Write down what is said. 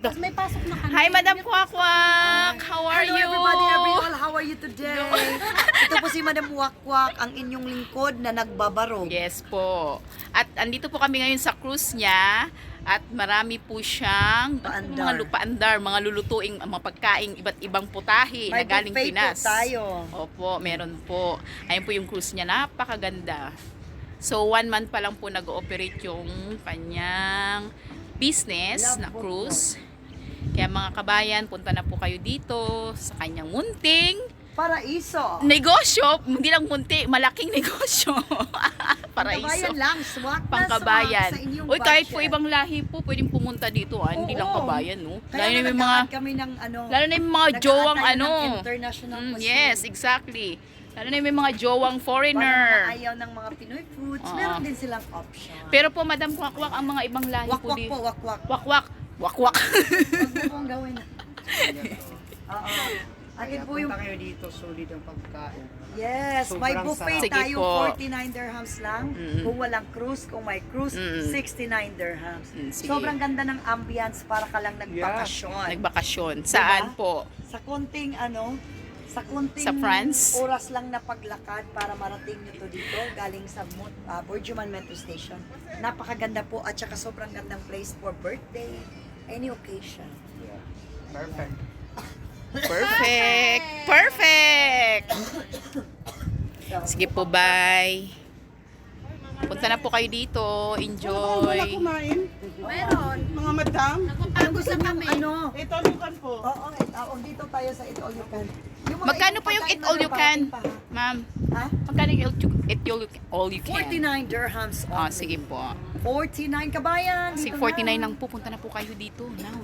Tapos may pasok na kami. Hi, Madam Wakwak! How are Hello you? everybody, everyone. How are you today? Ito po si Madam Wakwak, ang inyong lingkod na nagbabaro. Yes po. At andito po kami ngayon sa cruise niya. At marami po siyang Paandar. mga paandar, mga lulutuing, mga pagkain, iba't ibang putahe na May galing buffet Pinas. po tayo. Opo, meron po. Ayun po yung cruise niya, napakaganda. So, 1 month pa lang po nag-ooperate yung kanyang business na cruise. Kaya mga kabayan, punta na po kayo dito sa kanyang munting Paraiso. negosyo. Hindi lang munti, malaking negosyo. Paraiso. Pangkabayan lang, swak na Pangkabayan. swak sa inyong Uy, kahit po budget. ibang lahi po, pwedeng pumunta dito. Hindi lang Oo. kabayan, no? Kaya Lalo na yung mga, nag-aad kami ng ano, lalo na yung mga nag-aad jowang tayo ano. ng international cuisine. Yes, exactly. Lalo na yung mga jowang Para foreigner. mga ayaw ng mga Pinoy foods, Oo. meron din silang option. Pero po, Madam Wakwak, ang mga ibang lahi po Wakwak dito. po, wakwak. Wakwak. Wakwak. Huwag mo kong gawin. Oo. Akin po yung... Punta kayo dito, solid ang pagkain. Yes, may Sobrang buffet sarap. Sige tayo, po. 49 dirhams lang. Mm. Kung walang cruise, kung may cruise, Mm. 69 dirhams. Sige. Sobrang ganda ng ambience para ka lang nagbakasyon. Nagbakasyon. Saan po? Sa konting ano, sa konting Sa France? oras lang na paglakad para marating nyo to dito, galing sa Burjuman Metro Station. Napakaganda po at saka sobrang gandang place for birthday, any occasion. Yeah. Perfect. Perfect! Perfect! Sige po, bye. Punta na po kayo dito. Wala Enjoy. kumain? Meron. Mga madam? Ang gusto kami. Ano? Ito, lukan po. Oo, dito tayo sa Eat All You Can. Yung mga Magkano po yung pagkain eat all you can? na pa, Ma'am, ha? magkano yung eat all you can? 49 dirhams only. Sige po. 49 kabayan. Kasi dito 49 na. lang po. Punta na po kayo dito. Now.